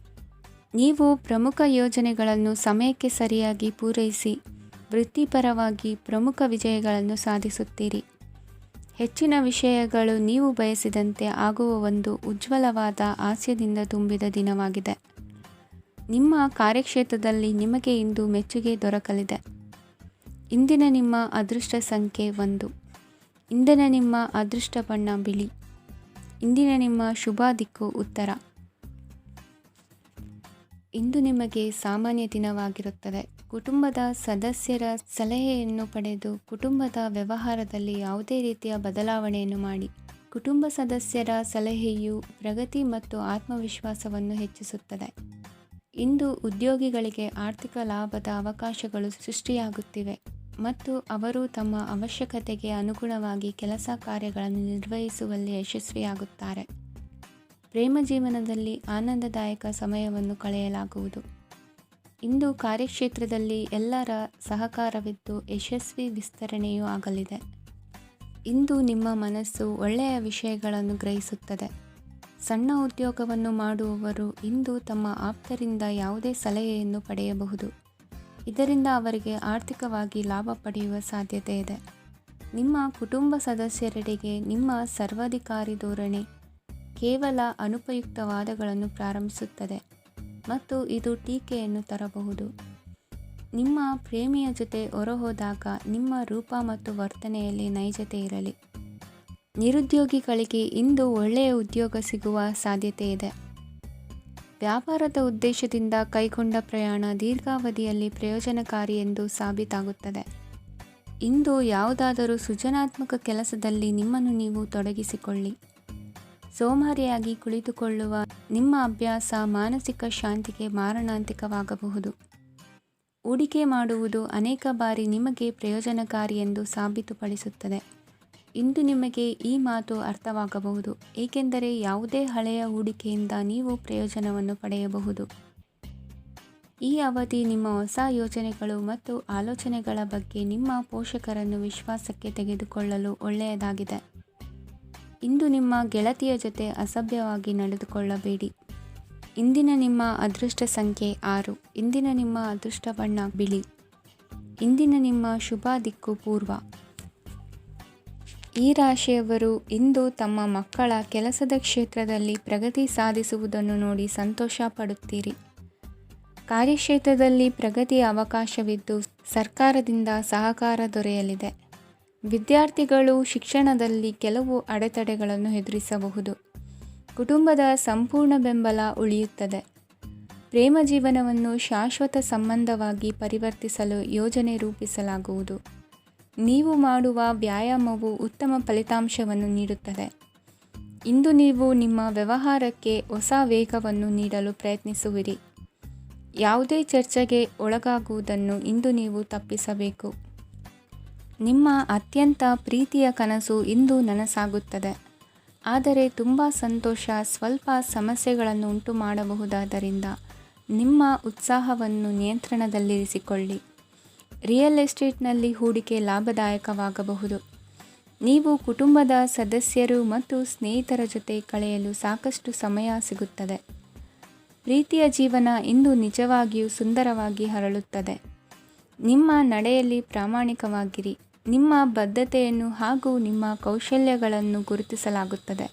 ನೀವು ಪ್ರಮುಖ ಯೋಜನೆಗಳನ್ನು ಸಮಯಕ್ಕೆ ಸರಿಯಾಗಿ ಪೂರೈಸಿ ವೃತ್ತಿಪರವಾಗಿ ಪ್ರಮುಖ ವಿಜಯಗಳನ್ನು ಸಾಧಿಸುತ್ತೀರಿ. ಹೆಚ್ಚಿನ ವಿಷಯಗಳು ನೀವು ಬಯಸಿದಂತೆ ಆಗುವ ಒಂದು ಉಜ್ವಲವಾದ ಹಾಸ್ಯದಿಂದ ತುಂಬಿದ ದಿನವಾಗಿದೆ. ನಿಮ್ಮ ಕಾರ್ಯಕ್ಷೇತ್ರದಲ್ಲಿ ನಿಮಗೆ ಇಂದು ಮೆಚ್ಚುಗೆ ದೊರಕಲಿದೆ. ಇಂದಿನ ನಿಮ್ಮ ಅದೃಷ್ಟ ಸಂಖ್ಯೆ 1. ಇಂದಿನ ನಿಮ್ಮ ಅದೃಷ್ಟ ಬಣ್ಣ ಬಿಳಿ. ಇಂದಿನ ನಿಮ್ಮ ಶುಭ ದಿಕ್ಕು ಉತ್ತರ. ಇಂದು ನಿಮಗೆ ಸಾಮಾನ್ಯ ದಿನವಾಗಿರುತ್ತದೆ. ಕುಟುಂಬದ ಸದಸ್ಯರ ಸಲಹೆಯನ್ನು ಪಡೆದು ಕುಟುಂಬದ ವ್ಯವಹಾರದಲ್ಲಿ ಯಾವುದೇ ರೀತಿಯ ಬದಲಾವಣೆಯನ್ನು ಮಾಡಿ. ಕುಟುಂಬ ಸದಸ್ಯರ ಸಲಹೆಯು ಪ್ರಗತಿ ಮತ್ತು ಆತ್ಮವಿಶ್ವಾಸವನ್ನು ಹೆಚ್ಚಿಸುತ್ತದೆ. ಇಂದು ಉದ್ಯೋಗಿಗಳಿಗೆ ಆರ್ಥಿಕ ಲಾಭದ ಅವಕಾಶಗಳು ಸೃಷ್ಟಿಯಾಗುತ್ತಿವೆ ಮತ್ತು ಅವರು ತಮ್ಮ ಅವಶ್ಯಕತೆಗೆ ಅನುಗುಣವಾಗಿ ಕೆಲಸ ಕಾರ್ಯಗಳನ್ನು ನಿರ್ವಹಿಸುವಲ್ಲಿ ಯಶಸ್ವಿಯಾಗುತ್ತಾರೆ. ಪ್ರೇಮ ಜೀವನದಲ್ಲಿ ಆನಂದದಾಯಕ ಸಮಯವನ್ನು ಕಳೆಯಲಾಗುವುದು. ಇಂದು ಕಾರ್ಯಕ್ಷೇತ್ರದಲ್ಲಿ ಎಲ್ಲರ ಸಹಕಾರವಿದ್ದು ಯಶಸ್ವಿ ವಿಸ್ತರಣೆಯೂ ಆಗಲಿದೆ. ಇಂದು ನಿಮ್ಮ ಮನಸ್ಸು ಒಳ್ಳೆಯ ವಿಷಯಗಳನ್ನು ಗ್ರಹಿಸುತ್ತದೆ. ಸಣ್ಣ ಉದ್ಯೋಗವನ್ನು ಮಾಡುವವರು ಇಂದು ತಮ್ಮ ಆಪ್ತರಿಂದ ಯಾವುದೇ ಸಲಹೆಯನ್ನು ಪಡೆಯಬಹುದು. ಇದರಿಂದ ಅವರಿಗೆ ಆರ್ಥಿಕವಾಗಿ ಲಾಭ ಪಡೆಯುವ ಸಾಧ್ಯತೆ ಇದೆ. ನಿಮ್ಮ ಕುಟುಂಬ ಸದಸ್ಯರೆಡೆಗೆ ನಿಮ್ಮ ಸರ್ವಾಧಿಕಾರಿ ಧೋರಣೆ ಕೇವಲ ಅನುಪಯುಕ್ತ ವಾದಗಳನ್ನು ಪ್ರಾರಂಭಿಸುತ್ತದೆ ಮತ್ತು ಇದು ಟೀಕೆಯನ್ನು ತರಬಹುದು. ನಿಮ್ಮ ಪ್ರೇಮಿಯ ಜೊತೆ ಹೊರಹೋದಾಗ ನಿಮ್ಮ ರೂಪ ಮತ್ತು ವರ್ತನೆಯಲ್ಲಿ ನೈಜತೆ ಇರಲಿ. ನಿರುದ್ಯೋಗಿಗಳಿಗೆ ಇಂದು ಒಳ್ಳೆಯ ಉದ್ಯೋಗ ಸಿಗುವ ಸಾಧ್ಯತೆ ಇದೆ. ವ್ಯಾಪಾರದ ಉದ್ದೇಶದಿಂದ ಕೈಗೊಂಡ ಪ್ರಯಾಣ ದೀರ್ಘಾವಧಿಯಲ್ಲಿ ಪ್ರಯೋಜನಕಾರಿ ಎಂದು ಸಾಬೀತಾಗುತ್ತದೆ. ಇಂದು ಯಾವುದಾದರೂ ಸೃಜನಾತ್ಮಕ ಕೆಲಸದಲ್ಲಿ ನಿಮ್ಮನ್ನು ನೀವು ತೊಡಗಿಸಿಕೊಳ್ಳಿ. ಸೋಮಾರಿಯಾಗಿ ಕುಳಿತುಕೊಳ್ಳುವ ನಿಮ್ಮ ಅಭ್ಯಾಸ ಮಾನಸಿಕ ಶಾಂತಿಗೆ ಮಾರಣಾಂತಿಕವಾಗಬಹುದು. ಹೂಡಿಕೆ ಮಾಡುವುದು ಅನೇಕ ಬಾರಿ ನಿಮಗೆ ಪ್ರಯೋಜನಕಾರಿ ಎಂದು ಸಾಬೀತುಪಡಿಸುತ್ತದೆ. ಇಂದು ನಿಮಗೆ ಈ ಮಾತು ಅರ್ಥವಾಗಬಹುದು, ಏಕೆಂದರೆ ಯಾವುದೇ ಹಳೆಯ ಹೂಡಿಕೆಯಿಂದ ನೀವು ಪ್ರಯೋಜನವನ್ನು ಪಡೆಯಬಹುದು. ಈ ಅವಧಿ ನಿಮ್ಮ ಹೊಸ ಯೋಜನೆಗಳು ಮತ್ತು ಆಲೋಚನೆಗಳ ಬಗ್ಗೆ ನಿಮ್ಮ ಪೋಷಕರನ್ನು ವಿಶ್ವಾಸಕ್ಕೆ ತೆಗೆದುಕೊಳ್ಳಲು ಒಳ್ಳೆಯದಾಗಿದೆ. ಇಂದು ನಿಮ್ಮ ಗೆಳತಿಯ ಜೊತೆ ಅಸಭ್ಯವಾಗಿ ನಡೆದುಕೊಳ್ಳಬೇಡಿ. ಇಂದಿನ ನಿಮ್ಮ ಅದೃಷ್ಟ ಸಂಖ್ಯೆ 6. ಇಂದಿನ ನಿಮ್ಮ ಅದೃಷ್ಟ ಬಣ್ಣ ಬಿಳಿ. ಇಂದಿನ ನಿಮ್ಮ ಶುಭ ದಿಕ್ಕು ಪೂರ್ವ. ಈ ರಾಶಿಯವರು ಇಂದು ತಮ್ಮ ಮಕ್ಕಳ ಕೆಲಸದ ಕ್ಷೇತ್ರದಲ್ಲಿ ಪ್ರಗತಿ ಸಾಧಿಸುವುದನ್ನು ನೋಡಿ ಸಂತೋಷ ಪಡುತ್ತೀರಿ. ಕಾರ್ಯಕ್ಷೇತ್ರದಲ್ಲಿ ಪ್ರಗತಿಯ ಅವಕಾಶವಿದ್ದು ಸರ್ಕಾರದಿಂದ ಸಹಕಾರ ದೊರೆಯಲಿದೆ. ವಿದ್ಯಾರ್ಥಿಗಳು ಶಿಕ್ಷಣದಲ್ಲಿ ಕೆಲವು ಅಡೆತಡೆಗಳನ್ನು ಎದುರಿಸಬಹುದು. ಕುಟುಂಬದ ಸಂಪೂರ್ಣ ಬೆಂಬಲ ಉಳಿಯುತ್ತದೆ. ಪ್ರೇಮ ಜೀವನವನ್ನು ಶಾಶ್ವತ ಸಂಬಂಧವಾಗಿ ಪರಿವರ್ತಿಸಲು ಯೋಜನೆ ರೂಪಿಸಲಾಗುವುದು. ನೀವು ಮಾಡುವ ವ್ಯಾಯಾಮವು ಉತ್ತಮ ಫಲಿತಾಂಶವನ್ನು ನೀಡುತ್ತದೆ. ಇಂದು ನೀವು ನಿಮ್ಮ ವ್ಯವಹಾರಕ್ಕೆ ಹೊಸ ವೇಗವನ್ನು ನೀಡಲು ಪ್ರಯತ್ನಿಸುವಿರಿ. ಯಾವುದೇ ಚರ್ಚೆಗೆ ಒಳಗಾಗುವುದನ್ನು ಇಂದು ನೀವು ತಪ್ಪಿಸಬೇಕು. ನಿಮ್ಮ ಅತ್ಯಂತ ಪ್ರೀತಿಯ ಕನಸು ಇಂದು ನನಸಾಗುತ್ತದೆ. ಆದರೆ ತುಂಬ ಸಂತೋಷ ಸ್ವಲ್ಪ ಸಮಸ್ಯೆಗಳನ್ನು ಉಂಟು ಮಾಡಬಹುದಾದ್ದರಿಂದ ನಿಮ್ಮ ಉತ್ಸಾಹವನ್ನು ನಿಯಂತ್ರಣದಲ್ಲಿರಿಸಿಕೊಳ್ಳಿ. ರಿಯಲ್ ಎಸ್ಟೇಟ್ನಲ್ಲಿ ಹೂಡಿಕೆ ಲಾಭದಾಯಕವಾಗಬಹುದು. ನೀವು ಕುಟುಂಬದ ಸದಸ್ಯರು ಮತ್ತು ಸ್ನೇಹಿತರ ಜೊತೆ ಕಳೆಯಲು ಸಾಕಷ್ಟು ಸಮಯ ಸಿಗುತ್ತದೆ. ಪ್ರೀತಿಯ ಜೀವನ ಇಂದು ನಿಜವಾಗಿಯೂ ಸುಂದರವಾಗಿ ಹರಳುತ್ತದೆ. ನಿಮ್ಮ ನಡೆಯಲ್ಲಿ ಪ್ರಾಮಾಣಿಕವಾಗಿರಿ. ನಿಮ್ಮ ಬದ್ಧತೆಯನ್ನು ಹಾಗೂ ನಿಮ್ಮ ಕೌಶಲ್ಯಗಳನ್ನು ಗುರುತಿಸಲಾಗುತ್ತದೆ.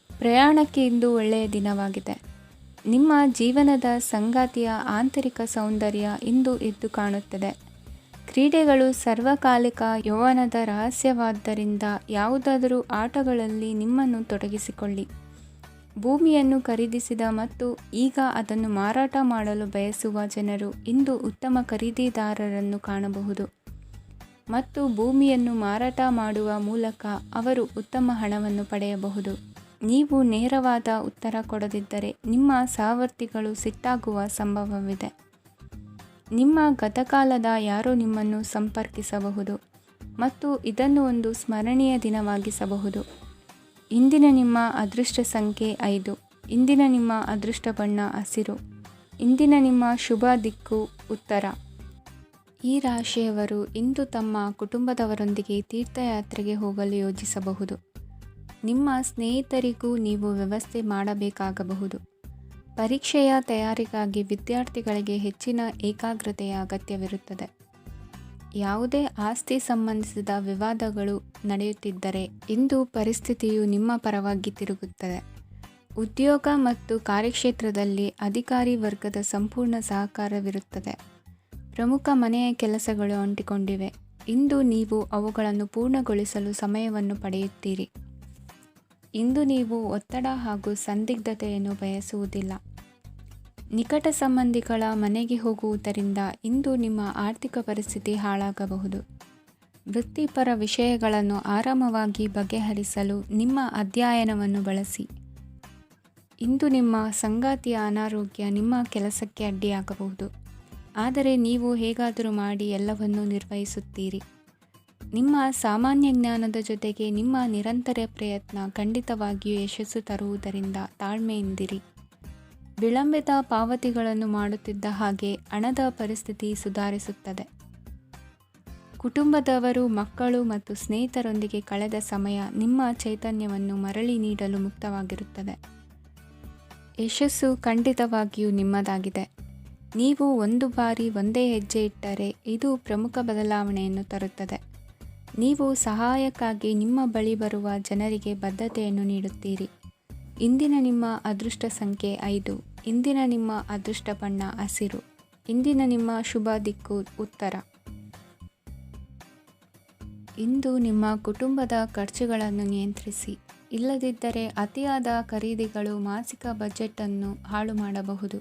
ಪ್ರಯಾಣಕ್ಕೆ ಇಂದು ಒಳ್ಳೆಯ ದಿನವಾಗಿದೆ. ನಿಮ್ಮ ಜೀವನದ ಸಂಗಾತಿಯ ಆಂತರಿಕ ಸೌಂದರ್ಯ ಇಂದು ಎದ್ದು ಕಾಣುತ್ತದೆ. ಕ್ರೀಡೆಗಳು ಸರ್ವಕಾಲಿಕ ಯೌವನದ ರಹಸ್ಯವಾದ್ದರಿಂದ ಯಾವುದಾದರೂ ಆಟಗಳಲ್ಲಿ ನಿಮ್ಮನ್ನು ತೊಡಗಿಸಿಕೊಳ್ಳಿ. ಭೂಮಿಯನ್ನು ಖರೀದಿಸಿದ ಮತ್ತು ಈಗ ಅದನ್ನು ಮಾರಾಟ ಮಾಡಲು ಬಯಸುವ ಜನರು ಇಂದು ಉತ್ತಮ ಖರೀದಿದಾರರನ್ನು ಕಾಣಬಹುದು ಮತ್ತು ಭೂಮಿಯನ್ನು ಮಾರಾಟ ಮಾಡುವ ಮೂಲಕ ಅವರು ಉತ್ತಮ ಹಣವನ್ನು ಪಡೆಯಬಹುದು. ನೀವು ನೇರವಾದ ಉತ್ತರ ಕೊಡದಿದ್ದರೆ ನಿಮ್ಮ ಸಹವರ್ತಿಗಳು ಸಿಟ್ಟಾಗುವ ಸಂಭವವಿದೆ. ನಿಮ್ಮ ಗತಕಾಲದ ಯಾರೋ ನಿಮ್ಮನ್ನು ಸಂಪರ್ಕಿಸಬಹುದು ಮತ್ತು ಇದನ್ನು ಒಂದು ಸ್ಮರಣೀಯ ದಿನವಾಗಿಸಬಹುದು. ಇಂದಿನ ನಿಮ್ಮ ಅದೃಷ್ಟ ಸಂಖ್ಯೆ 5. ಇಂದಿನ ನಿಮ್ಮ ಅದೃಷ್ಟ ಬಣ್ಣ ಹಸಿರು. ಇಂದಿನ ನಿಮ್ಮ ಶುಭ ದಿಕ್ಕು ಉತ್ತರ. ಈ ರಾಶಿಯವರು ಇಂದು ತಮ್ಮ ಕುಟುಂಬದವರೊಂದಿಗೆ ತೀರ್ಥಯಾತ್ರೆಗೆ ಹೋಗಲು ಯೋಜಿಸಬಹುದು. ನಿಮ್ಮ ಸ್ನೇಹಿತರಿಗೂ ನೀವು ವ್ಯವಸ್ಥೆ ಮಾಡಬೇಕಾಗಬಹುದು. ಪರೀಕ್ಷೆಯ ತಯಾರಿಗಾಗಿ ವಿದ್ಯಾರ್ಥಿಗಳಿಗೆ ಹೆಚ್ಚಿನ ಏಕಾಗ್ರತೆಯ ಅಗತ್ಯವಿರುತ್ತದೆ. ಯಾವುದೇ ಆಸ್ತಿ ಸಂಬಂಧಿಸಿದ ವಿವಾದಗಳು ನಡೆಯುತ್ತಿದ್ದರೆ ಇಂದು ಪರಿಸ್ಥಿತಿಯು ನಿಮ್ಮ ಪರವಾಗಿ ತಿರುಗುತ್ತದೆ. ಉದ್ಯೋಗ ಮತ್ತು ಕಾರ್ಯಕ್ಷೇತ್ರದಲ್ಲಿ ಅಧಿಕಾರಿ ವರ್ಗದ ಸಂಪೂರ್ಣ ಸಹಕಾರವಿರುತ್ತದೆ. ಪ್ರಮುಖ ಮನೆಯ ಕೆಲಸಗಳು ಅಂಟಿಕೊಂಡಿವೆ. ಇಂದು ನೀವು ಅವುಗಳನ್ನು ಪೂರ್ಣಗೊಳಿಸಲು ಸಮಯವನ್ನು ಪಡೆಯುತ್ತೀರಿ. ಇಂದು ನೀವು ಒತ್ತಡ ಹಾಗೂ ಸಂದಿಗ್ಧತೆಯನ್ನು ಬಯಸುವುದಿಲ್ಲ. ನಿಕಟ ಸಂಬಂಧಿಗಳ ಮನೆಗೆ ಹೋಗುವುದರಿಂದ ಇಂದು ನಿಮ್ಮ ಆರ್ಥಿಕ ಪರಿಸ್ಥಿತಿ ಹಾಳಾಗಬಹುದು. ವೃತ್ತಿಪರ ವಿಷಯಗಳನ್ನು ಆರಾಮವಾಗಿ ಬಗೆಹರಿಸಲು ನಿಮ್ಮ ಅಧ್ಯಯನವನ್ನು ಬಳಸಿ. ಇಂದು ನಿಮ್ಮ ಸಂಗಾತಿಯ ಅನಾರೋಗ್ಯ ನಿಮ್ಮ ಕೆಲಸಕ್ಕೆ ಅಡ್ಡಿಯಾಗಬಹುದು. ಆದರೆ ನೀವು ಹೇಗಾದರೂ ಮಾಡಿ ಎಲ್ಲವನ್ನೂ ನಿರ್ವಹಿಸುತ್ತೀರಿ. ನಿಮ್ಮ ಸಾಮಾನ್ಯ ಜ್ಞಾನದ ಜೊತೆಗೆ ನಿಮ್ಮ ನಿರಂತರ ಪ್ರಯತ್ನ ಖಂಡಿತವಾಗಿಯೂ ಯಶಸ್ಸು ತರುವುದರಿಂದ ತಾಳ್ಮೆಯಿಂದಿರಿ. ವಿಳಂಬಿತ ಪಾವತಿಗಳನ್ನು ಮಾಡುತ್ತಿದ್ದ ಹಾಗೆ ಹಣದ ಪರಿಸ್ಥಿತಿ ಸುಧಾರಿಸುತ್ತದೆ. ಕುಟುಂಬದವರು, ಮಕ್ಕಳು ಮತ್ತು ಸ್ನೇಹಿತರೊಂದಿಗೆ ಕಳೆದ ಸಮಯ ನಿಮ್ಮ ಚೈತನ್ಯವನ್ನು ಮರಳಿ ನೀಡಲು ಮುಕ್ತವಾಗಿರುತ್ತದೆ. ಯಶಸ್ಸು ಖಂಡಿತವಾಗಿಯೂ ನಿಮ್ಮದಾಗಿದೆ. ನೀವು ಒಂದು ಬಾರಿ ಒಂದೇ ಹೆಜ್ಜೆ ಇಟ್ಟರೆ ಇದು ಪ್ರಮುಖ ಬದಲಾವಣೆಯನ್ನು ತರುತ್ತದೆ. ನೀವು ಸಹಾಯಕ್ಕಾಗಿ ನಿಮ್ಮ ಬಳಿ ಬರುವ ಜನರಿಗೆ ಬದ್ಧತೆಯನ್ನು ನೀಡುತ್ತೀರಿ. ಇಂದಿನ ನಿಮ್ಮ ಅದೃಷ್ಟ ಸಂಖ್ಯೆ 5. ಇಂದಿನ ನಿಮ್ಮ ಅದೃಷ್ಟ ಬಣ್ಣ ಹಸಿರು. ಇಂದಿನ ನಿಮ್ಮ ಶುಭ ದಿಕ್ಕು ಉತ್ತರ. ಇಂದು ನಿಮ್ಮ ಕುಟುಂಬದ ಖರ್ಚುಗಳನ್ನು ನಿಯಂತ್ರಿಸಿ. ಇಲ್ಲದಿದ್ದರೆ ಅತಿಯಾದ ಖರೀದಿಗಳು ಮಾಸಿಕ ಬಜೆಟನ್ನು ಹಾಳು ಮಾಡಬಹುದು.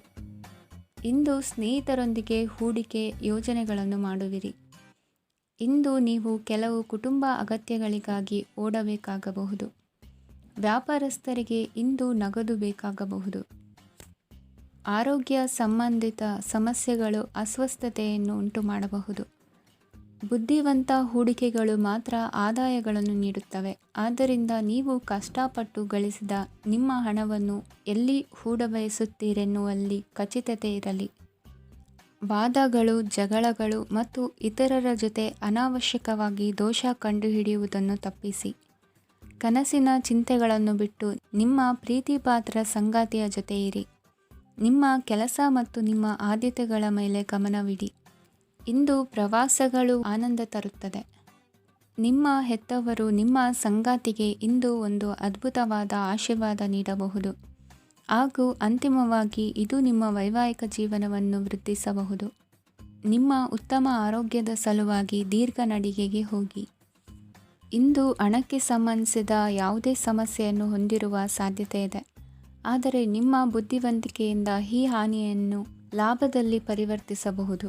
ಇಂದು ಸ್ನೇಹಿತರೊಂದಿಗೆ ಹೂಡಿಕೆ ಯೋಜನೆಗಳನ್ನು ಮಾಡುವಿರಿ. ಇಂದು ನೀವು ಕೆಲವು ಕುಟುಂಬ ಅಗತ್ಯಗಳಿಗಾಗಿ ಓಡಬೇಕಾಗಬಹುದು. ವ್ಯಾಪಾರಸ್ಥರಿಗೆ ಇಂದು ನಗದು ಬೇಕಾಗಬಹುದು. ಆರೋಗ್ಯ ಸಂಬಂಧಿತ ಸಮಸ್ಯೆಗಳು ಅಸ್ವಸ್ಥತೆಯನ್ನು ಉಂಟುಮಾಡಬಹುದು. ಬುದ್ಧಿವಂತ ಹೂಡಿಕೆಗಳು ಮಾತ್ರ ಆದಾಯಗಳನ್ನು ನೀಡುತ್ತವೆ. ಆದ್ದರಿಂದ ನೀವು ಕಷ್ಟಪಟ್ಟು ಗಳಿಸಿದ ನಿಮ್ಮ ಹಣವನ್ನು ಎಲ್ಲಿ ಹೂಡಬಯಸುತ್ತೀರೆನ್ನುವಲ್ಲಿ ಖಚಿತತೆ ಇರಲಿ. ವಾದಗಳು, ಜಗಳಗಳು ಮತ್ತು ಇತರರ ಜೊತೆ ಅನಾವಶ್ಯಕವಾಗಿ ದೋಷ ಕಂಡುಹಿಡಿಯುವುದನ್ನು ತಪ್ಪಿಸಿ. ಕನಸಿನ ಚಿಂತೆಗಳನ್ನು ಬಿಟ್ಟು ನಿಮ್ಮ ಪ್ರೀತಿಪಾತ್ರ ಸಂಗಾತಿಯ ಜೊತೆ ಇರಿ. ನಿಮ್ಮ ಕೆಲಸ ಮತ್ತು ನಿಮ್ಮ ಆದ್ಯತೆಗಳ ಮೇಲೆ ಗಮನವಿಡಿ. ಇಂದು ಪ್ರವಾಸಗಳು ಆನಂದ ತರುತ್ತದೆ. ನಿಮ್ಮ ಹೆತ್ತವರು ನಿಮ್ಮ ಸಂಗಾತಿಗೆ ಇಂದು ಒಂದು ಅದ್ಭುತವಾದ ಆಶೀರ್ವಾದ ನೀಡಬಹುದು ಹಾಗೂ ಅಂತಿಮವಾಗಿ ಇದು ನಿಮ್ಮ ವೈವಾಹಿಕ ಜೀವನವನ್ನು ವೃದ್ಧಿಸಬಹುದು. ನಿಮ್ಮ ಉತ್ತಮ ಆರೋಗ್ಯದ ಸಲುವಾಗಿ ದೀರ್ಘ ನಡಿಗೆಗೆ ಹೋಗಿ. ಇಂದು ಹಣಕ್ಕೆ ಸಂಬಂಧಿಸಿದ ಯಾವುದೇ ಸಮಸ್ಯೆಯನ್ನು ಹೊಂದಿರುವ ಸಾಧ್ಯತೆ ಇದೆ. ಆದರೆ ನಿಮ್ಮ ಬುದ್ಧಿವಂತಿಕೆಯಿಂದ ಈ ಹಾನಿಯನ್ನು ಲಾಭದಲ್ಲಿ ಪರಿವರ್ತಿಸಬಹುದು.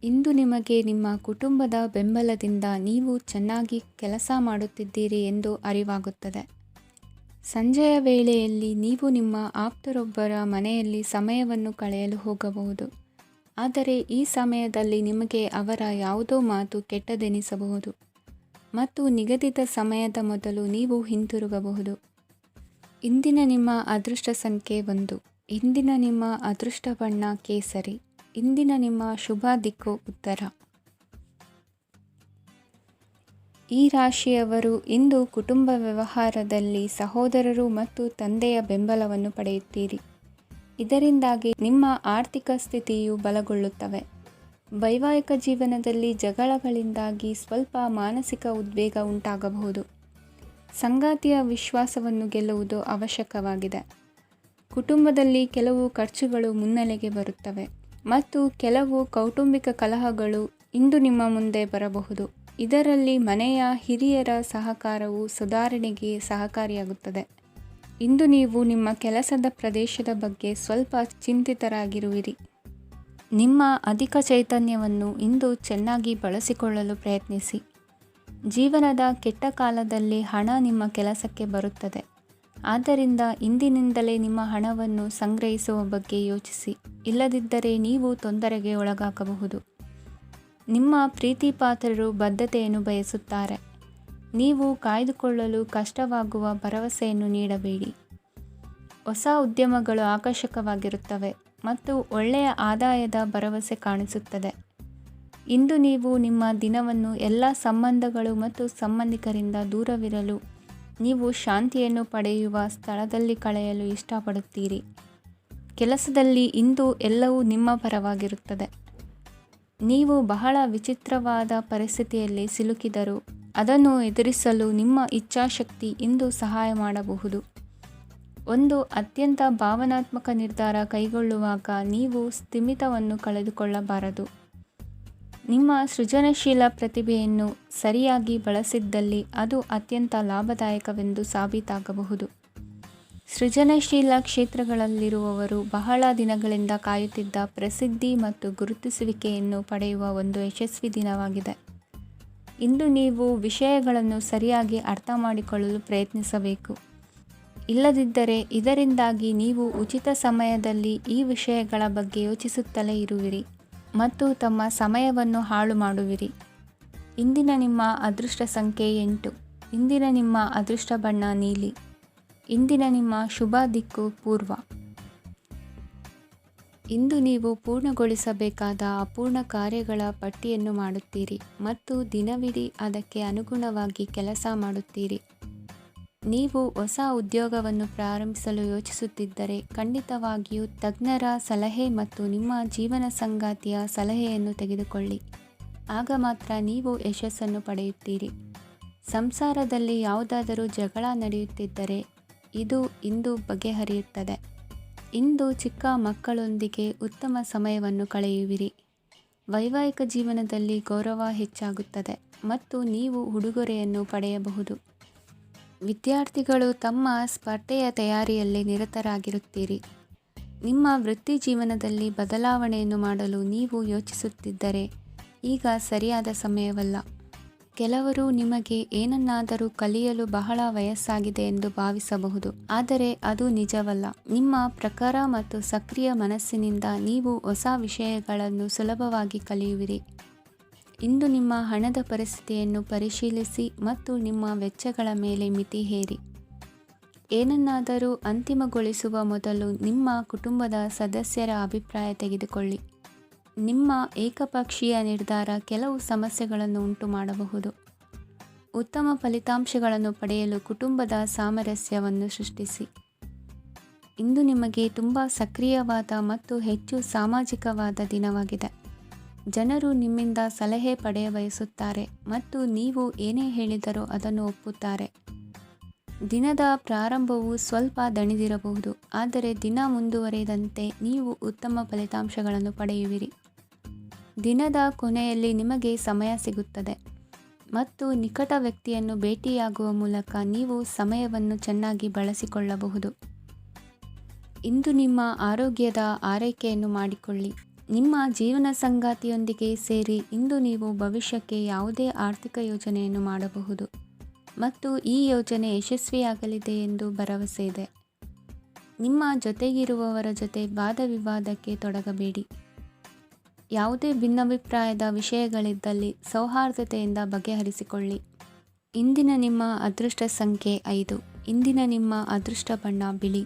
ಇಂದು ನಿಮಗೆ ನಿಮ್ಮ ಕುಟುಂಬದ ಬೆಂಬಲದಿಂದ ನೀವು ಚೆನ್ನಾಗಿ ಕೆಲಸ ಮಾಡುತ್ತಿದ್ದೀರಿ ಎಂದು ಅರಿವಾಗುತ್ತದೆ. ಸಂಜೆಯ ವೇಳೆಯಲ್ಲಿ ನೀವು ನಿಮ್ಮ ಆಪ್ತರೊಬ್ಬರ ಮನೆಯಲ್ಲಿ ಸಮಯವನ್ನು ಕಳೆಯಲು ಹೋಗಬಹುದು. ಆದರೆ ಈ ಸಮಯದಲ್ಲಿ ನಿಮಗೆ ಅವರ ಯಾವುದೋ ಮಾತು ಕೆಟ್ಟದೆನಿಸಬಹುದು ಮತ್ತು ನಿಗದಿತ ಸಮಯದ ಮೊದಲು ನೀವು ಹಿಂತಿರುಗಬಹುದು. ಇಂದಿನ ನಿಮ್ಮ ಅದೃಷ್ಟ ಸಂಖ್ಯೆ 1. ಇಂದಿನ ನಿಮ್ಮ ಅದೃಷ್ಟ ಬಣ್ಣ ಕೇಸರಿ. ಇಂದಿನ ನಿಮ್ಮ ಶುಭ ದಿಕ್ಕು ಉತ್ತರ. ಈ ರಾಶಿಯವರು ಇಂದು ಕುಟುಂಬ ವ್ಯವಹಾರದಲ್ಲಿ ಸಹೋದರರು ಮತ್ತು ತಂದೆಯ ಬೆಂಬಲವನ್ನು ಪಡೆಯುತ್ತೀರಿ. ಇದರಿಂದಾಗಿ ನಿಮ್ಮ ಆರ್ಥಿಕ ಸ್ಥಿತಿಯು ಬಲಗೊಳ್ಳುತ್ತವೆ. ವೈವಾಹಿಕ ಜೀವನದಲ್ಲಿ ಜಗಳಗಳಿಂದಾಗಿ ಸ್ವಲ್ಪ ಮಾನಸಿಕ ಉದ್ವೇಗ ಉಂಟಾಗಬಹುದು. ಸಂಗಾತಿಯ ವಿಶ್ವಾಸವನ್ನು ಗೆಲ್ಲುವುದು ಅವಶ್ಯಕವಾಗಿದೆ. ಕುಟುಂಬದಲ್ಲಿ ಕೆಲವು ಖರ್ಚುಗಳು ಮುನ್ನೆಲೆಗೆ ಬರುತ್ತವೆ ಮತ್ತು ಕೆಲವು ಕೌಟುಂಬಿಕ ಕಲಹಗಳು ಇಂದು ನಿಮ್ಮ ಮುಂದೆ ಬರಬಹುದು. ಇದರಲ್ಲಿ ಮನೆಯ ಹಿರಿಯರ ಸಹಕಾರವು ಸುಧಾರಣೆಗೆ ಸಹಕಾರಿಯಾಗುತ್ತದೆ. ಇಂದು ನೀವು ನಿಮ್ಮ ಕೆಲಸದ ಪ್ರದೇಶದ ಬಗ್ಗೆ ಸ್ವಲ್ಪ ಚಿಂತಿತರಾಗಿರುವಿರಿ. ನಿಮ್ಮ ಅಧಿಕ ಚೈತನ್ಯವನ್ನು ಇಂದು ಚೆನ್ನಾಗಿ ಬಳಸಿಕೊಳ್ಳಲು ಪ್ರಯತ್ನಿಸಿ. ಜೀವನದ ಕೆಟ್ಟ ಕಾಲದಲ್ಲಿ ಹಣ ನಿಮ್ಮ ಕೆಲಸಕ್ಕೆ ಬರುತ್ತದೆ. ಆದ್ದರಿಂದ ಇಂದಿನಿಂದಲೇ ನಿಮ್ಮ ಹಣವನ್ನು ಸಂಗ್ರಹಿಸುವ ಬಗ್ಗೆ ಯೋಚಿಸಿ. ಇಲ್ಲದಿದ್ದರೆ ನೀವು ತೊಂದರೆಗೆ ಒಳಗಾಗಬಹುದು. ನಿಮ್ಮ ಪ್ರೀತಿಪಾತ್ರರು ಬದ್ಧತೆಯನ್ನು ಬಯಸುತ್ತಾರೆ. ನೀವು ಕಾಯ್ದುಕೊಳ್ಳಲು ಕಷ್ಟವಾಗುವ ಭರವಸೆಯನ್ನು ನೀಡಬೇಡಿ. ಹೊಸ ಉದ್ಯಮಗಳು ಆಕರ್ಷಕವಾಗಿರುತ್ತವೆ ಮತ್ತು ಒಳ್ಳೆಯ ಆದಾಯದ ಭರವಸೆ ಕಾಣಿಸುತ್ತದೆ. ಇಂದು ನೀವು ನಿಮ್ಮ ದಿನವನ್ನು ಎಲ್ಲ ಸಂಬಂಧಗಳು ಮತ್ತು ಸಂಬಂಧಿಕರಿಂದ ದೂರವಿರಲು ನೀವು ಶಾಂತಿಯನ್ನು ಪಡೆಯುವ ಸ್ಥಳದಲ್ಲಿ ಕಳೆಯಲು ಇಷ್ಟಪಡುತ್ತೀರಿ. ಕೆಲಸದಲ್ಲಿ ಇಂದು ಎಲ್ಲವೂ ನಿಮ್ಮ ಪರವಾಗಿರುತ್ತದೆ. ನೀವು ಬಹಳ ವಿಚಿತ್ರವಾದ ಪರಿಸ್ಥಿತಿಯಲ್ಲಿ ಸಿಲುಕಿದರೂ ಅದನ್ನು ಎದುರಿಸಲು ನಿಮ್ಮ ಇಚ್ಛಾಶಕ್ತಿ ಇಂದು ಸಹಾಯ ಮಾಡಬಹುದು. ಒಂದು ಅತ್ಯಂತ ಭಾವನಾತ್ಮಕ ನಿರ್ಧಾರ ಕೈಗೊಳ್ಳುವಾಗ ನೀವು ಸ್ಥಿಮಿತವನ್ನು ಕಳೆದುಕೊಳ್ಳಬಾರದು. ನಿಮ್ಮ ಸೃಜನಶೀಲ ಪ್ರತಿಭೆಯನ್ನು ಸರಿಯಾಗಿ ಬಳಸಿದ್ದಲ್ಲಿ ಅದು ಅತ್ಯಂತ ಲಾಭದಾಯಕವೆಂದು ಸಾಬೀತಾಗಬಹುದು. ಸೃಜನಶೀಲ ಕ್ಷೇತ್ರಗಳಲ್ಲಿರುವವರು ಬಹಳ ದಿನಗಳಿಂದ ಕಾಯುತ್ತಿದ್ದ ಪ್ರಸಿದ್ಧಿ ಮತ್ತು ಗುರುತಿಸುವಿಕೆಯನ್ನು ಪಡೆಯುವ ಒಂದು ಯಶಸ್ವಿ ದಿನವಾಗಿದೆ. ಇಂದು ನೀವು ವಿಷಯಗಳನ್ನು ಸರಿಯಾಗಿ ಅರ್ಥ ಮಾಡಿಕೊಳ್ಳಲು ಪ್ರಯತ್ನಿಸಬೇಕು. ಇಲ್ಲದಿದ್ದರೆ ಇದರಿಂದಾಗಿ ನೀವು ಉಚಿತ ಸಮಯದಲ್ಲಿ ಈ ವಿಷಯಗಳ ಬಗ್ಗೆ ಯೋಚಿಸುತ್ತಲೇ ಇರುವಿರಿ ಮತ್ತು ತಮ್ಮ ಸಮಯವನ್ನು ಹಾಳು ಮಾಡುವಿರಿ. ಇಂದಿನ ನಿಮ್ಮ ಅದೃಷ್ಟ ಸಂಖ್ಯೆ 8. ಇಂದಿನ ನಿಮ್ಮ ಅದೃಷ್ಟ ಬಣ್ಣ ನೀಲಿ. ಇಂದಿನ ನಿಮ್ಮ ಶುಭ ದಿಕ್ಕು ಪೂರ್ವ. ಇಂದು ನೀವು ಪೂರ್ಣಗೊಳಿಸಬೇಕಾದ ಅಪೂರ್ಣ ಕಾರ್ಯಗಳ ಪಟ್ಟಿಯನ್ನು ಮಾಡುತ್ತೀರಿ ಮತ್ತು ದಿನವಿಡೀ ಅದಕ್ಕೆ ಅನುಗುಣವಾಗಿ ಕೆಲಸ ಮಾಡುತ್ತೀರಿ. ನೀವು ಹೊಸ ಉದ್ಯೋಗವನ್ನು ಪ್ರಾರಂಭಿಸಲು ಯೋಚಿಸುತ್ತಿದ್ದರೆ ಖಂಡಿತವಾಗಿಯೂ ತಜ್ಞರ ಸಲಹೆ ಮತ್ತು ನಿಮ್ಮ ಜೀವನ ಸಂಗಾತಿಯ ಸಲಹೆಯನ್ನು ತೆಗೆದುಕೊಳ್ಳಿ. ಆಗ ಮಾತ್ರ ನೀವು ಯಶಸ್ಸನ್ನು ಪಡೆಯುತ್ತೀರಿ. ಸಂಸಾರದಲ್ಲಿ ಯಾವುದಾದರೂ ಜಗಳ ನಡೆಯುತ್ತಿದ್ದರೆ ಇದು ಇಂದು ಬಗೆಹರಿಯುತ್ತದೆ. ಇಂದು ಚಿಕ್ಕ ಮಕ್ಕಳೊಂದಿಗೆ ಉತ್ತಮ ಸಮಯವನ್ನು ಕಳೆಯುವಿರಿ. ವೈವಾಹಿಕ ಜೀವನದಲ್ಲಿ ಗೌರವ ಹೆಚ್ಚಾಗುತ್ತದೆ ಮತ್ತು ನೀವು ಉಡುಗೊರೆಯನ್ನು ಪಡೆಯಬಹುದು. ವಿದ್ಯಾರ್ಥಿಗಳು ತಮ್ಮ ಸ್ಪರ್ಧೆಯ ತಯಾರಿಯಲ್ಲಿ ನಿರತರಾಗಿರುತ್ತೀರಿ. ನಿಮ್ಮ ವೃತ್ತಿ ಜೀವನದಲ್ಲಿ ಬದಲಾವಣೆಯನ್ನು ಮಾಡಲು ನೀವು ಯೋಚಿಸುತ್ತಿದ್ದರೆ ಈಗ ಸರಿಯಾದ ಸಮಯವಲ್ಲ. ಕೆಲವರು ನಿಮಗೆ ಏನನ್ನಾದರೂ ಕಲಿಯಲು ಬಹಳ ವಯಸ್ಸಾಗಿದೆ ಎಂದು ಭಾವಿಸಬಹುದು, ಆದರೆ ಅದು ನಿಜವಲ್ಲ. ನಿಮ್ಮ ಪ್ರಖರ ಮತ್ತು ಸಕ್ರಿಯ ಮನಸ್ಸಿನಿಂದ ನೀವು ಹೊಸ ವಿಷಯಗಳನ್ನು ಸುಲಭವಾಗಿ ಕಲಿಯುವಿರಿ. ಇಂದು ನಿಮ್ಮ ಹಣದ ಪರಿಸ್ಥಿತಿಯನ್ನು ಪರಿಶೀಲಿಸಿ ಮತ್ತು ನಿಮ್ಮ ವೆಚ್ಚಗಳ ಮೇಲೆ ಮಿತಿ ಹೇರಿ. ಏನನ್ನಾದರೂ ಅಂತಿಮಗೊಳಿಸುವ ಮೊದಲು ನಿಮ್ಮ ಕುಟುಂಬದ ಸದಸ್ಯರ ಅಭಿಪ್ರಾಯ ತೆಗೆದುಕೊಳ್ಳಿ. ನಿಮ್ಮ ಏಕಪಕ್ಷೀಯ ನಿರ್ಧಾರ ಕೆಲವು ಸಮಸ್ಯೆಗಳನ್ನು ಉಂಟು ಮಾಡಬಹುದು. ಉತ್ತಮ ಫಲಿತಾಂಶಗಳನ್ನು ಪಡೆಯಲು ಕುಟುಂಬದ ಸಾಮರಸ್ಯವನ್ನು ಸೃಷ್ಟಿಸಿ. ಇಂದು ನಿಮಗೆ ತುಂಬ ಸಕ್ರಿಯವಾದ ಮತ್ತು ಹೆಚ್ಚು ಸಾಮಾಜಿಕವಾದ ದಿನವಾಗಿದೆ. ಜನರು ನಿಮ್ಮಿಂದ ಸಲಹೆ ಪಡೆಯ ಬಯಸುತ್ತಾರೆ ಮತ್ತು ನೀವು ಏನೇ ಹೇಳಿದರೂ ಅದನ್ನು ಒಪ್ಪುತ್ತಾರೆ. ದಿನದ ಪ್ರಾರಂಭವು ಸ್ವಲ್ಪ ದಣಿದಿರಬಹುದು, ಆದರೆ ದಿನ ಮುಂದುವರಿದಂತೆ ನೀವು ಉತ್ತಮ ಫಲಿತಾಂಶಗಳನ್ನು ಪಡೆಯುವಿರಿ. ದಿನದ ಕೊನೆಯಲ್ಲಿ ನಿಮಗೆ ಸಮಯ ಸಿಗುತ್ತದೆ. ಮತ್ತು ನಿಕಟ ವ್ಯಕ್ತಿಯನ್ನು ಭೇಟಿಯಾಗುವ ಮೂಲಕ ನೀವು ಸಮಯವನ್ನು ಚೆನ್ನಾಗಿ ಬಳಸಿಕೊಳ್ಳಬಹುದು. ಇಂದು ನಿಮ್ಮ ಆರೋಗ್ಯದ ಆರೈಕೆಯನ್ನು ಮಾಡಿಕೊಳ್ಳಿ. ನಿಮ್ಮ ಜೀವನ ಸಂಗಾತಿಯೊಂದಿಗೆ ಸೇರಿ ಇಂದು ನೀವು ಭವಿಷ್ಯಕ್ಕೆ ಯಾವುದೇ ಆರ್ಥಿಕ ಯೋಜನೆಯನ್ನು ಮಾಡಬಹುದು ಮತ್ತು ಈ ಯೋಜನೆ ಯಶಸ್ವಿಯಾಗಲಿದೆ ಎಂದು ಭರವಸೆ ಇದೆ. ನಿಮ್ಮ ಜೊತೆಗಿರುವವರ ಜೊತೆ ವಾದವಿವಾದಕ್ಕೆ ತೊಡಗಬೇಡಿ. ಯಾವುದೇ ಭಿನ್ನಾಭಿಪ್ರಾಯದ ವಿಷಯಗಳಿದ್ದಲ್ಲಿ ಸೌಹಾರ್ದತೆಯಿಂದ ಬಗೆಹರಿಸಿಕೊಳ್ಳಿ. ಇಂದಿನ ನಿಮ್ಮ ಅದೃಷ್ಟ ಸಂಖ್ಯೆ 5. ಇಂದಿನ ನಿಮ್ಮ ಅದೃಷ್ಟ ಬಣ್ಣ ಬಿಳಿ.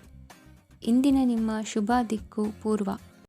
ಇಂದಿನ ನಿಮ್ಮ ಶುಭ ದಿಕ್ಕು ಪೂರ್ವ.